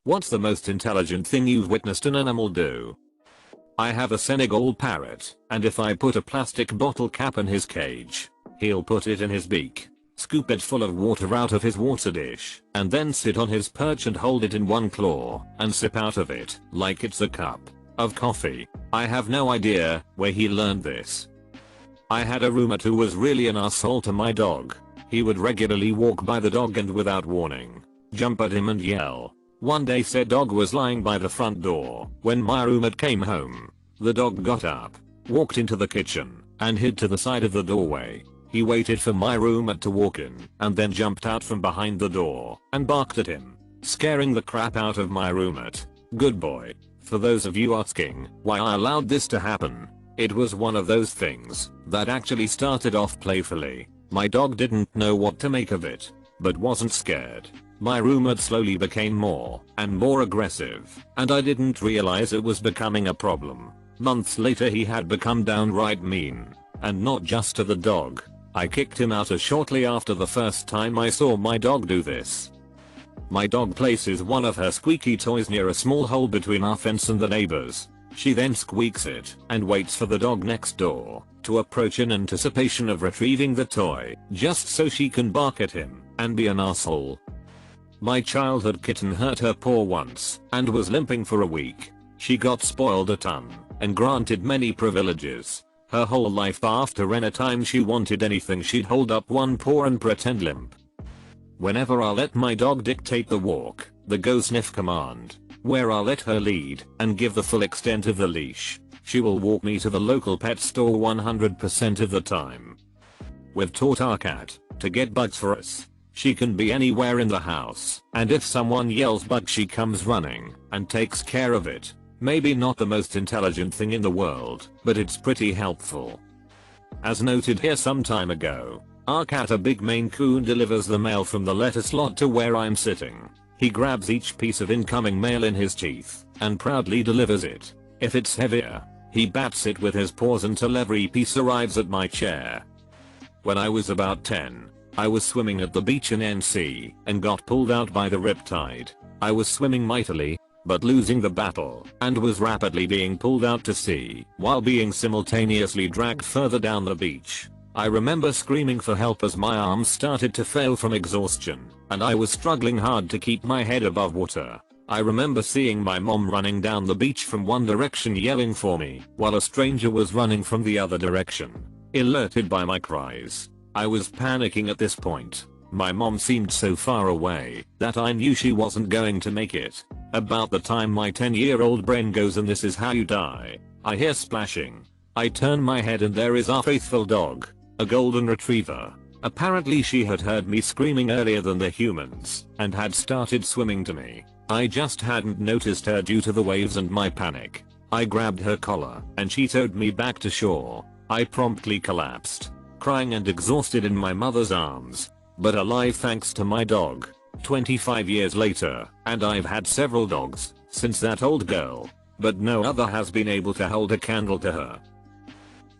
What's the most intelligent thing you've witnessed an animal do? I have a Senegal parrot, and if I put a plastic bottle cap in his cage, he'll put it in his beak, scoop it full of water out of his water dish, and then sit on his perch and hold it in one claw and sip out of it like it's a cup of coffee. I have no idea where he learned this. I had a roommate who was really an asshole to my dog. He would regularly walk by the dog and without warning, jump at him and yell. One day said dog was lying by the front door when my roommate came home. The dog got up, walked into the kitchen, and hid to the side of the doorway. He waited for my roommate to walk in and then jumped out from behind the door and barked at him, scaring the crap out of my roommate. Good boy. For those of you asking why I allowed this to happen, it was one of those things that actually started off playfully. My dog didn't know what to make of it, but wasn't scared. My roommate slowly became more and more aggressive, and I didn't realize it was becoming a problem. Months later he had become downright mean, and not just to the dog. I kicked him out shortly after the first time I saw my dog do this. My dog places one of her squeaky toys near a small hole between our fence and the neighbors. She then squeaks it and waits for the dog next door to approach in anticipation of retrieving the toy, just so she can bark at him and be an asshole. My childhood kitten hurt her paw once and was limping for a week. She got spoiled a ton and granted many privileges. Her whole life after any time she wanted anything she'd hold up one paw and pretend limp. Whenever I let my dog dictate the walk, the go sniff command, where I'll let her lead and give the full extent of the leash, she will walk me to the local pet store 100% of the time. We've taught our cat to get bugs for us. She can be anywhere in the house, and if someone yells bug she comes running and takes care of it. Maybe not the most intelligent thing in the world, but it's pretty helpful. As noted here some time ago, our cat, a big Maine Coon, delivers the mail from the letter slot to where I'm sitting. He grabs each piece of incoming mail in his teeth and proudly delivers it. If it's heavier, he bats it with his paws until every piece arrives at my chair. When I was about 10, I was swimming at the beach in NC and got pulled out by the riptide. I was swimming mightily, but losing the battle, and was rapidly being pulled out to sea while being simultaneously dragged further down the beach. I remember screaming for help as my arms started to fail from exhaustion, and I was struggling hard to keep my head above water. I remember seeing my mom running down the beach from one direction yelling for me, while a stranger was running from the other direction. Alerted by my cries, I was panicking at this point. My mom seemed so far away that I knew she wasn't going to make it. About the time my 10-year-old brain goes and this is how you die, I hear splashing. I turn my head and there is our faithful dog, a golden retriever. Apparently she had heard me screaming earlier than the humans and had started swimming to me. I just hadn't noticed her due to the waves and my panic. I grabbed her collar and she towed me back to shore. I promptly collapsed, crying and exhausted in my mother's arms, but alive thanks to my dog. 25 years later, and I've had several dogs since that old girl, but no other has been able to hold a candle to her.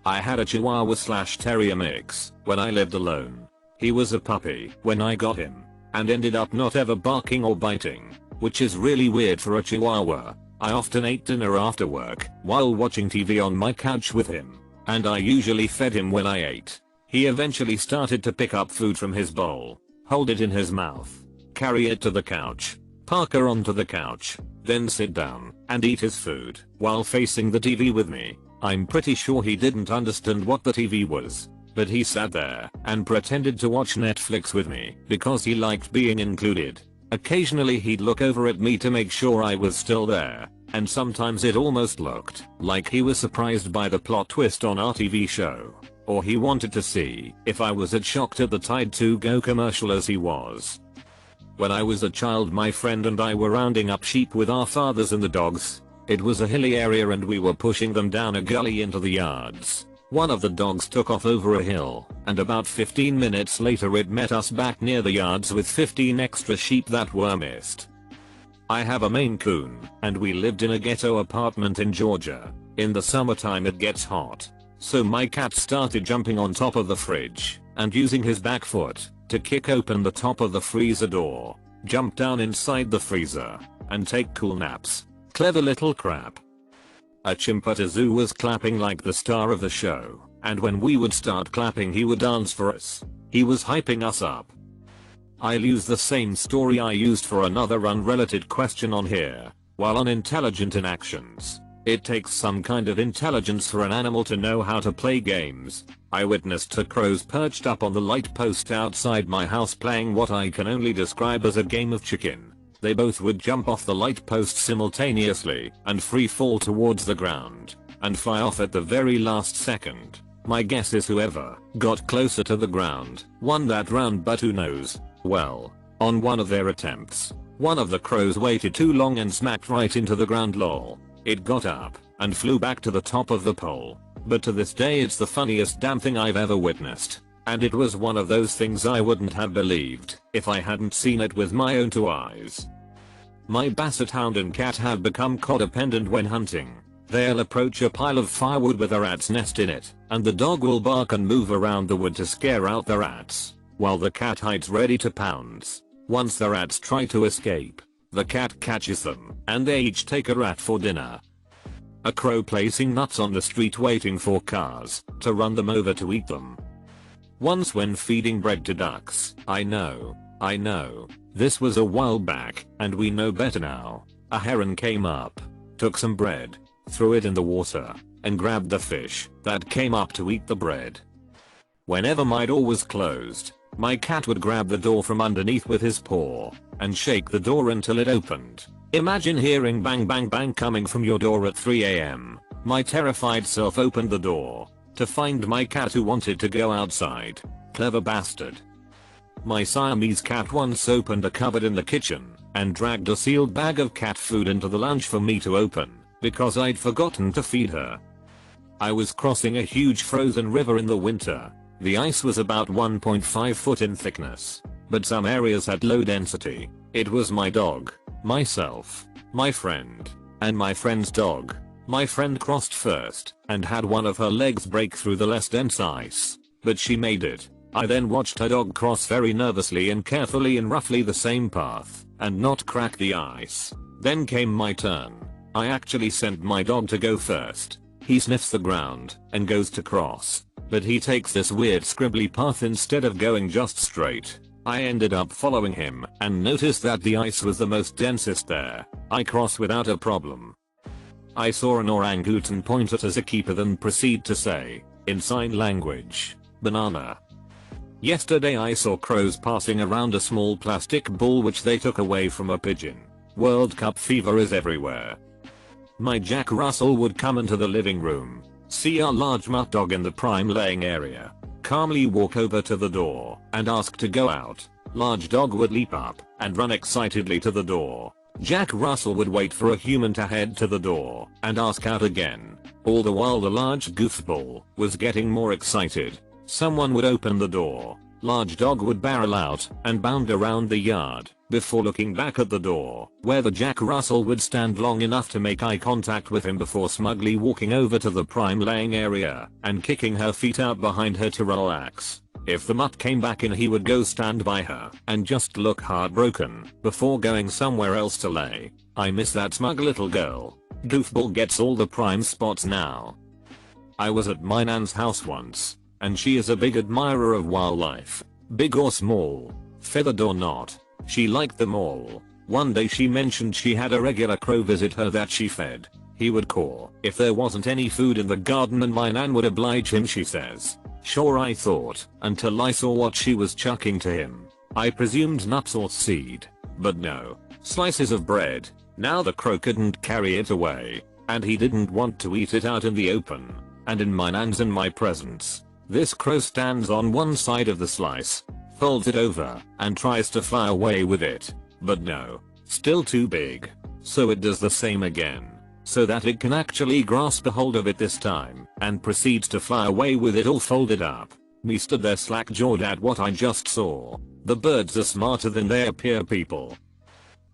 I had a Chihuahua/Terrier mix when I lived alone. He was a puppy when I got him, and ended up not ever barking or biting, which is really weird for a Chihuahua. I often ate dinner after work while watching TV on my couch with him, and I usually fed him when I ate. He eventually started to pick up food from his bowl, hold it in his mouth, carry it to the couch, park her onto the couch, then sit down and eat his food while facing the TV with me. I'm pretty sure he didn't understand what the TV was, but he sat there and pretended to watch Netflix with me because he liked being included. Occasionally he'd look over at me to make sure I was still there, and sometimes it almost looked like he was surprised by the plot twist on our TV show, or he wanted to see if I was as shocked at the Tide to Go commercial as he was. When I was a child, my friend and I were rounding up sheep with our fathers and the dogs. It was a hilly area and we were pushing them down a gully into the yards. One of the dogs took off over a hill, and about 15 minutes later it met us back near the yards with 15 extra sheep that were missed. I have a Maine Coon, and we lived in a ghetto apartment in Georgia. In the summertime it gets hot, so my cat started jumping on top of the fridge and using his back foot to kick open the top of the freezer door, jumped down inside the freezer, and take cool naps. Clever little crap. A chimp at a zoo was clapping like the star of the show, and when we would start clapping he would dance for us. He was hyping us up. I'll use the same story I used for another unrelated question on here. While unintelligent in actions, it takes some kind of intelligence for an animal to know how to play games. I witnessed two crows perched up on the light post outside my house playing what I can only describe as a game of chicken. They both would jump off the light post simultaneously and free fall towards the ground and fly off at the very last second. My guess is whoever got closer to the ground won that round, but who knows. Well, on one of their attempts, one of the crows waited too long and smacked right into the ground. Lol. It got up and flew back to the top of the pole, but to this day it's the funniest damn thing I've ever witnessed. And it was one of those things I wouldn't have believed if I hadn't seen it with my own two eyes. My basset hound and cat have become codependent when hunting. They'll approach a pile of firewood with a rat's nest in it, and the dog will bark and move around the wood to scare out the rats, while the cat hides ready to pounce. Once the rats try to escape, the cat catches them, and they each take a rat for dinner. A crow placing nuts on the street waiting for cars to run them over to eat them. Once when feeding bread to ducks, I know, this was a while back, and we know better now. A heron came up, took some bread, threw it in the water, and grabbed the fish that came up to eat the bread. Whenever my door was closed, my cat would grab the door from underneath with his paw and shake the door until it opened. Imagine hearing bang bang bang coming from your door at 3 AM. My terrified self opened the door to find my cat who wanted to go outside. Clever bastard. My Siamese cat once opened a cupboard in the kitchen and dragged a sealed bag of cat food into the lunch for me to open because I'd forgotten to feed her. I was crossing a huge frozen river in the winter. The ice was about 1.5 foot in thickness, but some areas had low density. It was my dog, myself, my friend, and my friend's dog. My friend crossed first and had one of her legs break through the less dense ice, but she made it. I then watched her dog cross very nervously and carefully in roughly the same path and not crack the ice. Then came my turn. I actually sent my dog to go first. He sniffs the ground and goes to cross, but he takes this weird scribbly path instead of going just straight. I ended up following him and noticed that the ice was the most densest there. I cross without a problem. I saw an orangutan point at a zookeeper then proceed to say, in sign language, banana. Yesterday I saw crows passing around a small plastic ball which they took away from a pigeon. World Cup fever is everywhere. My Jack Russell would come into the living room, see our large mutt dog in the prime laying area, calmly walk over to the door and ask to go out. Large dog would leap up and run excitedly to the door. Jack Russell would wait for a human to head to the door and ask out again. All the while the large goofball was getting more excited. Someone would open the door. Large dog would barrel out and bound around the yard before looking back at the door, where the Jack Russell would stand long enough to make eye contact with him before smugly walking over to the prime laying area and kicking her feet out behind her to relax. If the mutt came back in, he would go stand by her and just look heartbroken before going somewhere else to lay. I miss that smug little girl. Goofball gets all the prime spots now. I was at my nan's house once, and she is a big admirer of wildlife, big or small, feathered or not. She liked them all. One day she mentioned she had a regular crow visit her that she fed. He would caw if there wasn't any food in the garden and my nan would oblige him, she says. Sure, I thought, until I saw what she was chucking to him. I presumed nuts or seed, but no, slices of bread. Now the crow couldn't carry it away, and he didn't want to eat it out in the open, and in my nan's and my presence. This crow stands on one side of the slice, folds it over, and tries to fly away with it, but no, still too big. So it does the same again, so that it can actually grasp a hold of it this time, and proceeds to fly away with it all folded up. Me stood there slack-jawed at what I just saw. The birds are smarter than they appear, people.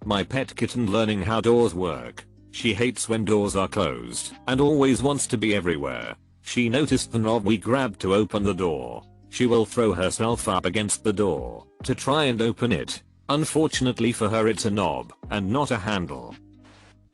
My pet kitten learning how doors work. She hates when doors are closed and always wants to be everywhere. She noticed the knob we grabbed to open the door. She will throw herself up against the door to try and open it. Unfortunately for her, it's a knob and not a handle.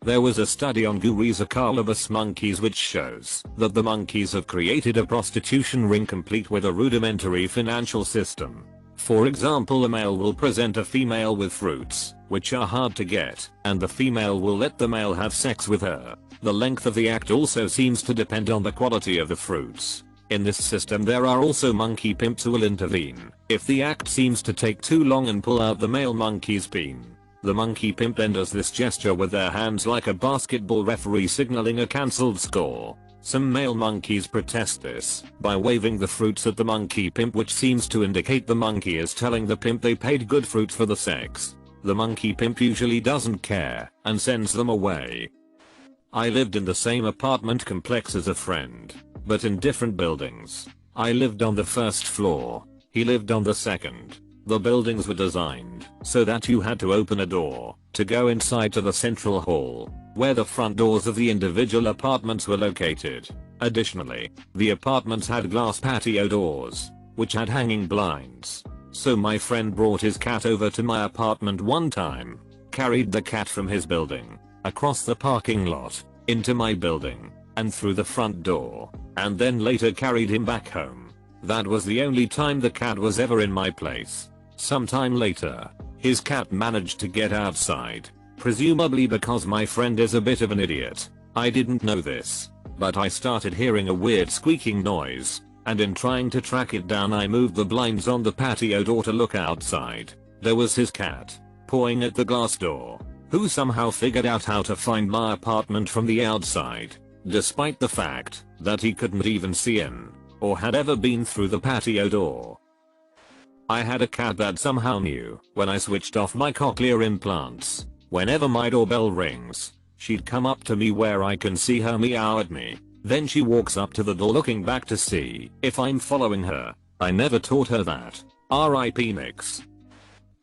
There was a study on Guryzocalibus monkeys which shows that the monkeys have created a prostitution ring complete with a rudimentary financial system. For example, a male will present a female with fruits, which are hard to get, and the female will let the male have sex with her. The length of the act also seems to depend on the quality of the fruits. In this system there are also monkey pimps who will intervene if the act seems to take too long and pull out the male monkey's peen. The monkey pimp then does this gesture with their hands like a basketball referee signaling a cancelled score. Some male monkeys protest this by waving the fruits at the monkey pimp, which seems to indicate the monkey is telling the pimp they paid good fruits for the sex. The monkey pimp usually doesn't care and sends them away. I lived in the same apartment complex as a friend, but in different buildings. I lived on the first floor. He lived on the second. The buildings were designed so that you had to open a door to go inside to the central hall, where the front doors of the individual apartments were located. Additionally, the apartments had glass patio doors, which had hanging blinds. So my friend brought his cat over to my apartment one time, carried the cat from his building, across the parking lot, into my building, and through the front door, and then later carried him back home. That was the only time the cat was ever in my place. Sometime later, his cat managed to get outside, presumably because my friend is a bit of an idiot. I didn't know this, but I started hearing a weird squeaking noise, and in trying to track it down I moved the blinds on the patio door to look outside. There was his cat, pawing at the glass door, who somehow figured out how to find my apartment from the outside, despite the fact that he couldn't even see in, or had ever been through the patio door. I had a cat that somehow knew when I switched off my cochlear implants. Whenever my doorbell rings, she'd come up to me where I can see her meow at me. Then she walks up to the door looking back to see if I'm following her. I never taught her that. R.I.P. Nix.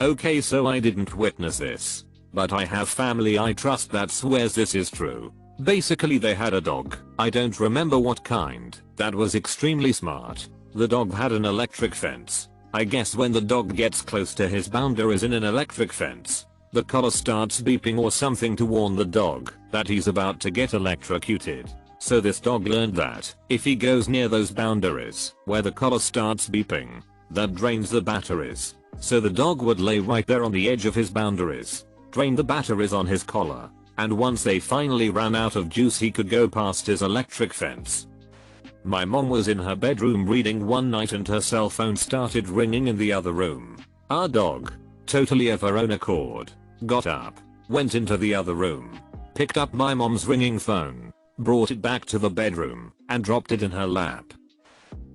Okay, so I didn't witness this, but I have family I trust that swears this is true. Basically they had a dog, I don't remember what kind, that was extremely smart. The dog had an electric fence. I guess when the dog gets close to his boundaries in an electric fence, the collar starts beeping or something to warn the dog that he's about to get electrocuted. So this dog learned that if he goes near those boundaries where the collar starts beeping, that drains the batteries. So the dog would lay right there on the edge of his boundaries, drain the batteries on his collar, and once they finally ran out of juice he could go past his electric fence. My mom was in her bedroom reading one night and her cell phone started ringing in the other room. Our dog, totally of her own accord, got up, went into the other room, picked up my mom's ringing phone, brought it back to the bedroom, and dropped it in her lap.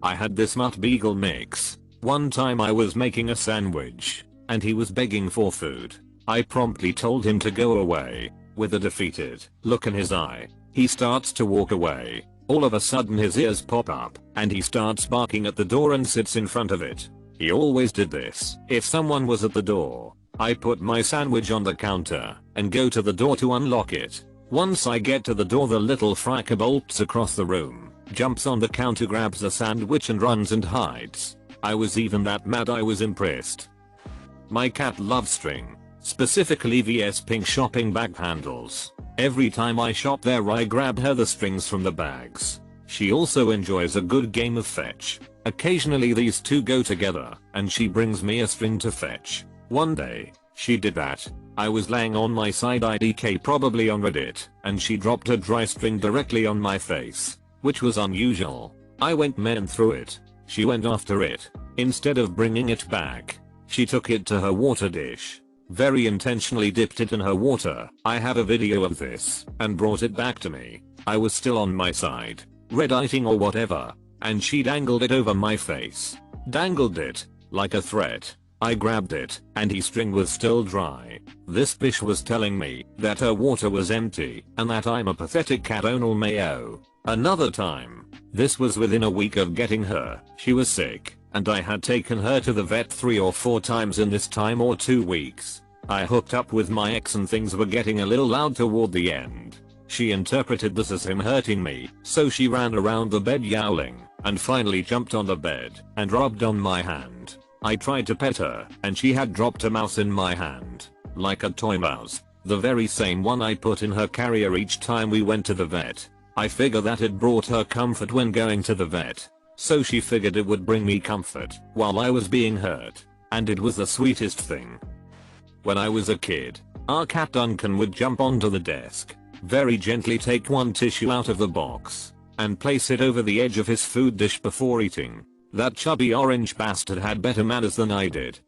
I had this mutt beagle mix. One time I was making a sandwich, and he was begging for food. I promptly told him to go away. With a defeated look in his eye, he starts to walk away. All of a sudden his ears pop up, and he starts barking at the door and sits in front of it. He always did this if someone was at the door. I put my sandwich on the counter, and go to the door to unlock it. Once I get to the door the little fracker bolts across the room, jumps on the counter, grabs the sandwich and runs and hides. I was even that mad I was impressed. My cat loves string, specifically VS Pink shopping bag handles. Every time I shop there I grab her the strings from the bags. She also enjoys a good game of fetch. Occasionally these two go together, and she brings me a string to fetch. One day, she did that. I was laying on my side IDK probably on Reddit, and she dropped a dry string directly on my face, which was unusual. I went men through it. She went after it. Instead of bringing it back, she took it to her water dish, very intentionally dipped it in her water. I have a video of this, and brought it back to me. I was still on my side, Redditing or whatever, and she dangled it over my face. Dangled it, like a threat. I grabbed it, and his string was still dry. This bitch was telling me that her water was empty, and that I'm a pathetic cat onal mayo. Another time, this was within a week of getting her, she was sick, and I had taken her to the vet 3 or 4 times in this time or 2 weeks. I hooked up with my ex and things were getting a little loud toward the end. She interpreted this as him hurting me, so she ran around the bed yowling, and finally jumped on the bed and rubbed on my hand. I tried to pet her and she had dropped a mouse in my hand. Like a toy mouse. The very same one I put in her carrier each time we went to the vet. I figure that it brought her comfort when going to the vet. So she figured it would bring me comfort while I was being hurt. And it was the sweetest thing. When I was a kid, our cat Duncan would jump onto the desk, very gently take one tissue out of the box, and place it over the edge of his food dish before eating. That chubby orange bastard had better manners than I did.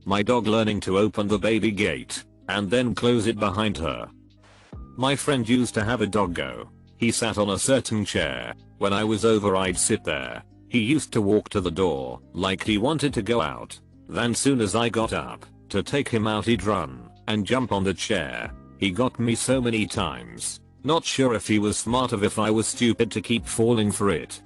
My dog learning to open the baby gate, and then close it behind her. My friend used to have a doggo. He sat on a certain chair. When I was over I'd sit there. He used to walk to the door, like he wanted to go out. Then soon as I got up, to take him out he'd run, and jump on the chair. He got me so many times. Not sure if he was smart or if I was stupid to keep falling for it.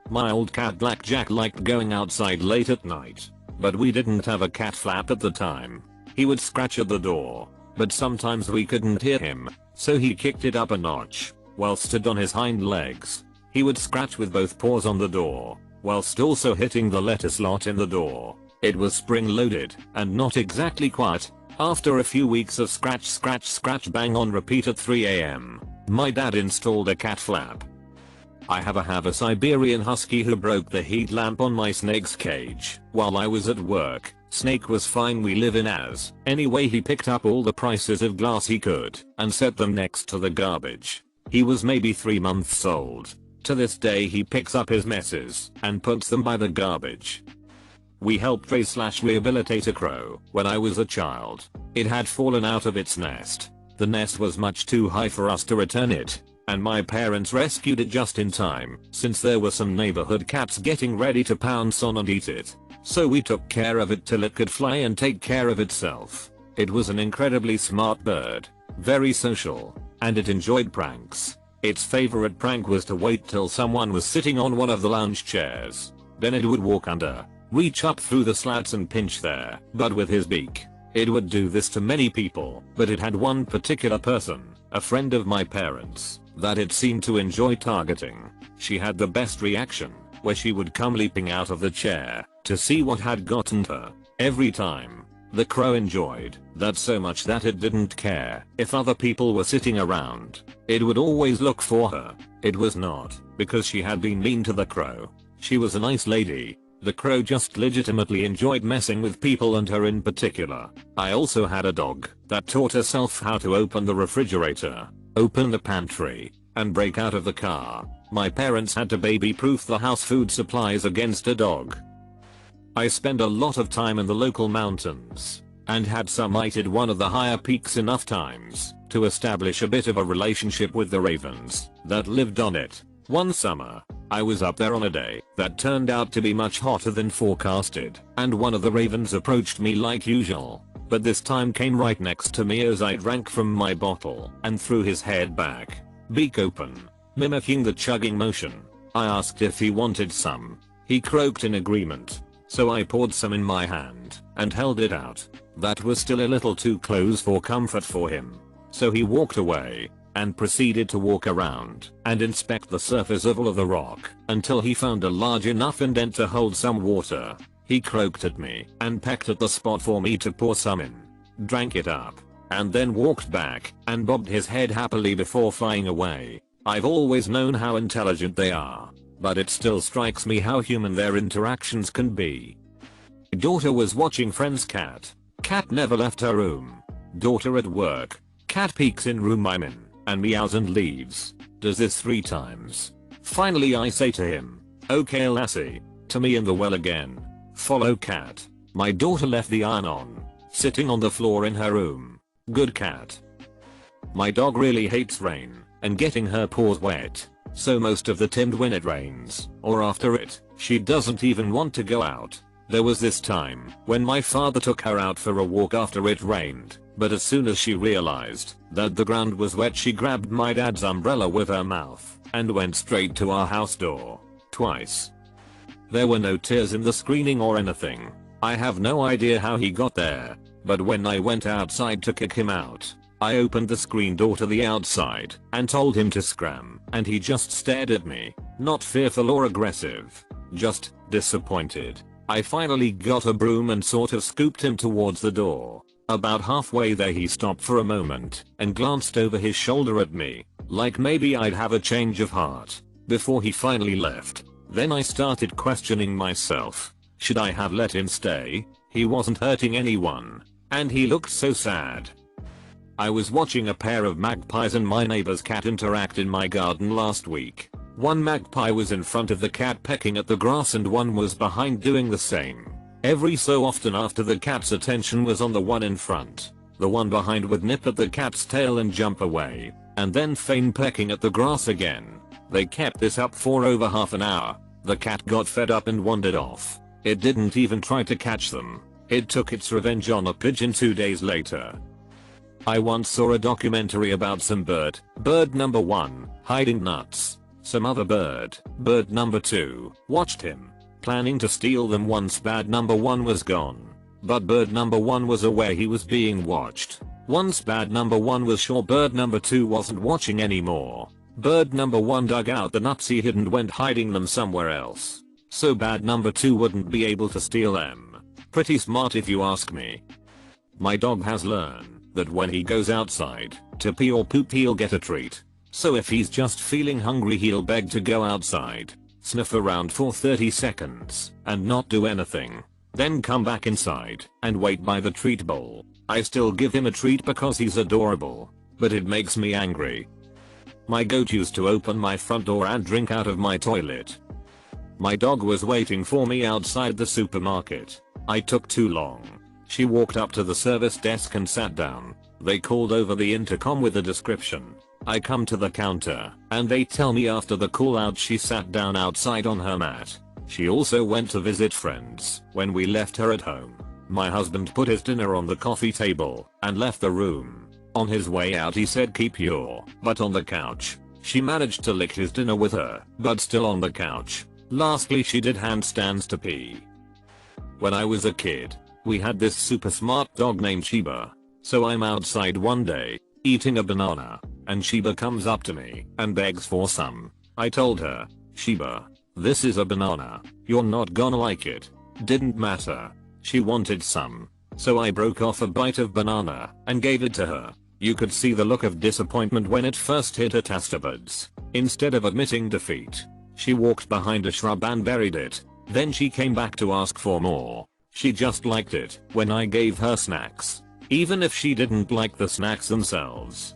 My old cat Blackjack liked going outside late at night. But we didn't have a cat flap at the time. He would scratch at the door, but sometimes we couldn't hear him, so he kicked it up a notch. While stood on his hind legs, he would scratch with both paws on the door, whilst also hitting the letter slot in the door. It was spring loaded, and not exactly quiet. After a few weeks of scratch scratch scratch bang on repeat at 3 AM, my dad installed a cat flap. I have a Siberian Husky who broke the heat lamp on my snake's cage while I was at work. Snake was fine, we live in as. Anyway, he picked up all the prices of glass he could and set them next to the garbage. He was maybe 3 months old. To this day he picks up his messes and puts them by the garbage. We helped raise/rehabilitate a crow when I was a child. It had fallen out of its nest. The nest was much too high for us to return it, and my parents rescued it just in time since there were some neighborhood cats getting ready to pounce on and eat it. So we took care of it till it could fly and take care of itself. It was an incredibly smart bird, very social, and it enjoyed pranks. Its favorite prank was to wait till someone was sitting on one of the lounge chairs. Then it would walk under, reach up through the slats and pinch their butt with his beak. It would do this to many people, but it had one particular person, a friend of my parents, that it seemed to enjoy targeting. She had the best reaction, where she would come leaping out of the chair to see what had gotten her. Every time, the crow enjoyed that so much that it didn't care if other people were sitting around. It would always look for her. It was not because she had been mean to the crow. She was a nice lady. The crow just legitimately enjoyed messing with people and her in particular. I also had a dog that taught herself how to open the refrigerator, open the pantry, and break out of the car. My parents had to baby-proof the house food supplies against a dog. I spent a lot of time in the local mountains, and had summited one of the higher peaks enough times to establish a bit of a relationship with the ravens that lived on it. One summer, I was up there on a day that turned out to be much hotter than forecasted, and one of the ravens approached me like usual, but this time came right next to me as I drank from my bottle and threw his head back, beak open, mimicking the chugging motion. I asked if he wanted some. He croaked in agreement, so I poured some in my hand and held it out. That was still a little too close for comfort for him, so he walked away and proceeded to walk around and inspect the surface of all of the rock until he found a large enough indent to hold some water. He croaked at me and pecked at the spot for me to pour some in, drank it up, and then walked back and bobbed his head happily before flying away. I've always known how intelligent they are, but it still strikes me how human their interactions can be. Daughter was watching Friends. Cat never left her room. Daughter at work. Cat peeks in room I'm in and meows and leaves. Does this 3 times. Finally I say to him, "Okay lassie," to me in the well again. Follow cat. My daughter left the iron on, sitting on the floor in her room. Good cat. My dog really hates rain and getting her paws wet, so most of the time when it rains or after it, she doesn't even want to go out. There was this time when my father took her out for a walk after it rained, but as soon as she realized that the ground was wet she grabbed my dad's umbrella with her mouth and went straight to our house door. Twice. There were no tears in the screening or anything. I have no idea how he got there, but when I went outside to kick him out, I opened the screen door to the outside and told him to scram, and he just stared at me, not fearful or aggressive, just disappointed. I finally got a broom and sort of scooped him towards the door. About halfway there he stopped for a moment and glanced over his shoulder at me, like maybe I'd have a change of heart, before he finally left. Then I started questioning myself. Should I have let him stay? He wasn't hurting anyone. And he looked so sad. I was watching a pair of magpies and my neighbor's cat interact in my garden last week. One magpie was in front of the cat pecking at the grass and one was behind doing the same. Every so often after the cat's attention was on the one in front, the one behind would nip at the cat's tail and jump away, and then feign pecking at the grass again. They kept this up for over half an hour. The cat got fed up and wandered off. It didn't even try to catch them. It took its revenge on a pigeon 2 days later. I once saw a documentary about some bird number 1, hiding nuts. Some other bird number 2, watched him, planning to steal them once bad number 1 was gone. But bird number 1 was aware he was being watched. Once bad number 1 was sure bird number 2 wasn't watching anymore, bird number 1 dug out the nuts he hid and went hiding them somewhere else, so bad number 2 wouldn't be able to steal them. Pretty smart if you ask me. My dog has learned that when he goes outside to pee or poop he'll get a treat. So if he's just feeling hungry he'll beg to go outside, sniff around for 30 seconds, and not do anything. Then come back inside and wait by the treat bowl. I still give him a treat because he's adorable, but it makes me angry. My go-to is to open my front door and drink out of my toilet. My dog was waiting for me outside the supermarket. I took too long. She walked up to the service desk and sat down. They called over the intercom with a description. I come to the counter, and they tell me after the call out she sat down outside on her mat. She also went to visit friends when we left her at home. My husband put his dinner on the coffee table and left the room. On his way out he said keep your butt on the couch. She managed to lick his dinner with her, but still on the couch. Lastly she did handstands to pee. When I was a kid, we had this super smart dog named Sheba. So I'm outside one day, eating a banana, and Sheba comes up to me and begs for some. I told her, Sheba, this is a banana, you're not gonna like it. Didn't matter. She wanted some. So I broke off a bite of banana and gave it to her. You could see the look of disappointment when it first hit her tastebuds. Instead of admitting defeat, she walked behind a shrub and buried it. Then she came back to ask for more. She just liked it when I gave her snacks, even if she didn't like the snacks themselves.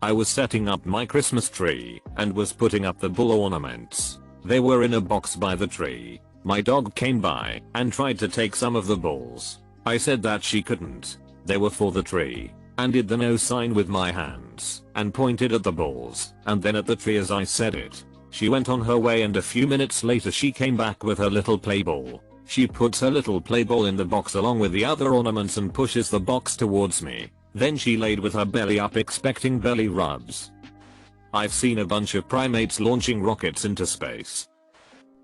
I was setting up my Christmas tree and was putting up the bull ornaments. They were in a box by the tree. My dog came by and tried to take some of the bulls. I said that she couldn't. They were for the tree, and did the no sign with my hands and pointed at the bulls and then at the tree as I said it. She went on her way and a few minutes later she came back with her little play ball. She puts her little play ball in the box along with the other ornaments and pushes the box towards me. Then she laid with her belly up expecting belly rubs. I've seen a bunch of primates launching rockets into space.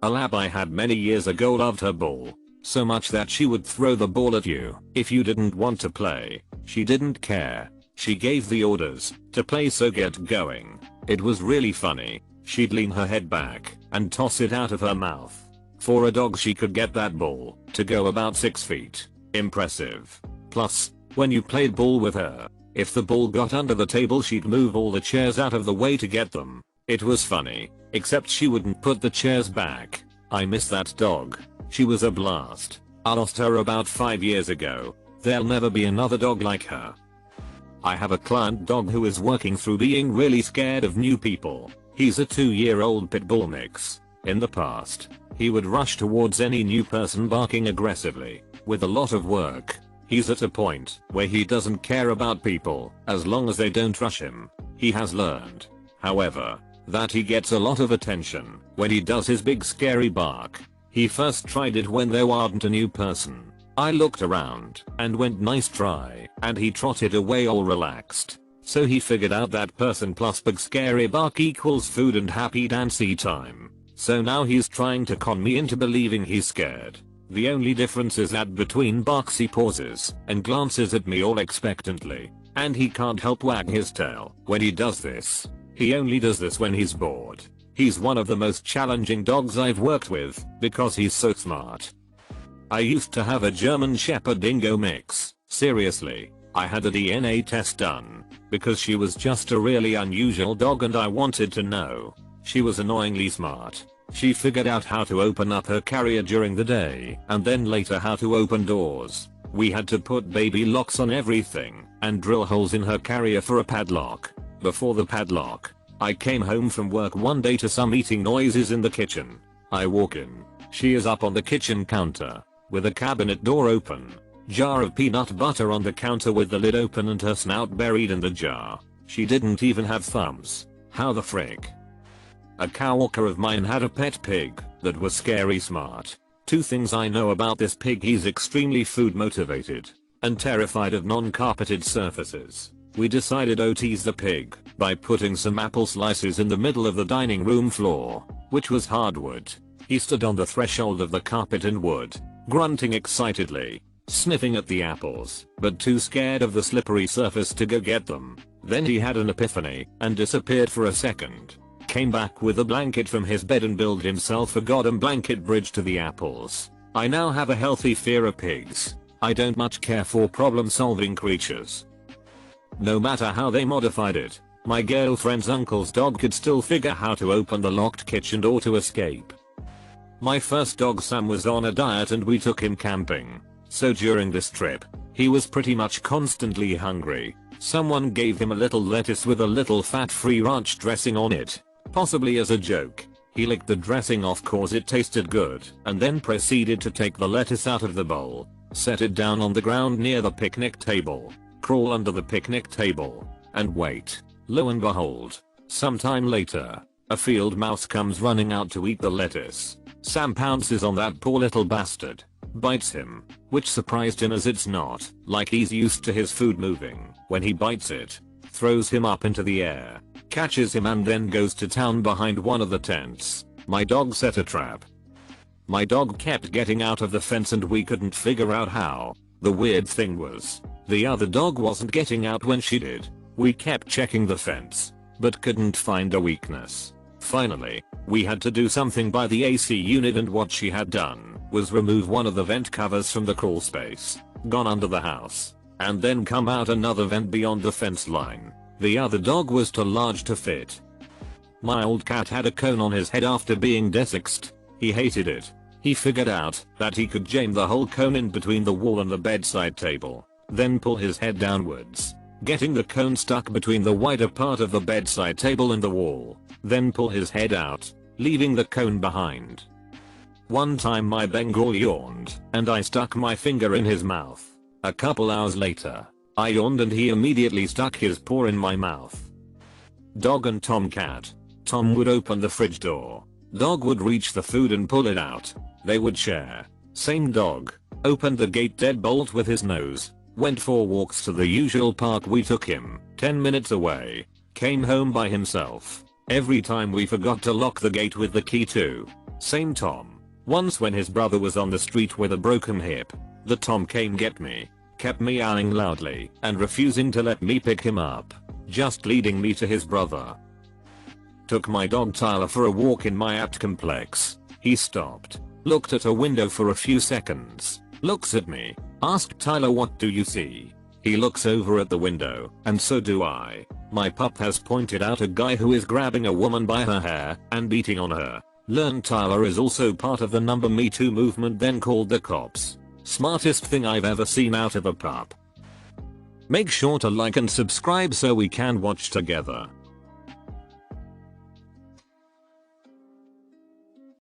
A lab I had many years ago loved her ball so much that she would throw the ball at you if you didn't want to play. She didn't care. She gave the orders to play, so get going. It was really funny. She'd lean her head back and toss it out of her mouth. For a dog she could get that ball to go about 6 feet. Impressive. Plus, when you played ball with her, if the ball got under the table she'd move all the chairs out of the way to get them. It was funny, except she wouldn't put the chairs back. I miss that dog. She was a blast. I lost her about 5 years ago. There'll never be another dog like her. I have a client dog who is working through being really scared of new people. He's a 2-year-old pit bull mix. In the past, he would rush towards any new person barking aggressively. With a lot of work, he's at a point where he doesn't care about people as long as they don't rush him. He has learned, however, that he gets a lot of attention when he does his big scary bark. He first tried it when there wasn't a new person. I looked around and went nice try, and he trotted away all relaxed. So he figured out that person plus big scary bark equals food and happy dancey time. So now he's trying to con me into believing he's scared. The only difference is that between barks he pauses and glances at me all expectantly, and he can't help wag his tail when he does this. He only does this when he's bored. He's one of the most challenging dogs I've worked with because he's so smart. I used to have a German Shepherd Dingo mix. Seriously, I had a DNA test done because she was just a really unusual dog and I wanted to know. She was annoyingly smart. She figured out how to open up her carrier during the day and then later how to open doors. We had to put baby locks on everything and drill holes in her carrier for a padlock. Before the padlock, I came home from work one day to some eating noises in the kitchen. I walk in. She is up on the kitchen counter with a cabinet door open, jar of peanut butter on the counter with the lid open and her snout buried in the jar. She didn't even have thumbs. How the frick? A coworker of mine had a pet pig that was scary smart. Two things I know about this pig: he's extremely food motivated and terrified of non-carpeted surfaces. We decided to tease the pig by putting some apple slices in the middle of the dining room floor, which was hardwood. He stood on the threshold of the carpet and wood, grunting excitedly, sniffing at the apples, but too scared of the slippery surface to go get them. Then he had an epiphany and disappeared for a second. Came back with a blanket from his bed and built himself a goddamn blanket bridge to the apples. I now have a healthy fear of pigs. I don't much care for problem-solving creatures. No matter how they modified it, my girlfriend's uncle's dog could still figure how to open the locked kitchen door to escape. My first dog Sam was on a diet and we took him camping. So during this trip, he was pretty much constantly hungry. Someone gave him a little lettuce with a little fat-free ranch dressing on it. Possibly as a joke. He licked the dressing off cause it tasted good and then proceeded to take the lettuce out of the bowl, set it down on the ground near the picnic table, crawl under the picnic table, and wait. Lo and behold, sometime later, a field mouse comes running out to eat the lettuce. Sam pounces on that poor little bastard, bites him, which surprised him as it's not like he's used to his food moving when he bites it, throws him up into the air, catches him and then goes to town behind one of the tents. My dog set a trap. My dog kept getting out of the fence and we couldn't figure out how. The weird thing was, the other dog wasn't getting out when she did. We kept checking the fence, but couldn't find a weakness. Finally, we had to do something by the AC unit and what she had done was remove one of the vent covers from the crawl space, gone under the house, and then come out another vent beyond the fence line. The other dog was too large to fit. My old cat had a cone on his head after being desexed. He hated it. He figured out that he could jam the whole cone in between the wall and the bedside table, then pull his head downwards, getting the cone stuck between the wider part of the bedside table and the wall, then pull his head out, leaving the cone behind. One time my Bengal yawned, and I stuck my finger in his mouth. A couple hours later, I yawned and he immediately stuck his paw in my mouth. Dog and Tomcat. Tom would open the fridge door. Dog would reach the food and pull it out. They would share. Same dog. Opened the gate deadbolt with his nose. Went for walks to the usual park we took him, 10 minutes away. Came home by himself. Every time we forgot to lock the gate with the key too. Same Tom. Once when his brother was on the street with a broken hip, the Tom came get me. Kept meowing loudly and refusing to let me pick him up, just leading me to his brother. Took my dog Tyler for a walk in my apt complex. He stopped, looked at a window for a few seconds, looks at me, asked Tyler, "What do you see?" He looks over at the window, and so do I. My pup has pointed out a guy who is grabbing a woman by her hair and beating on her. Learned Tyler is also part of the Me Too movement, then called the cops. Smartest thing I've ever seen out of a pup. Make sure to like and subscribe so we can watch together.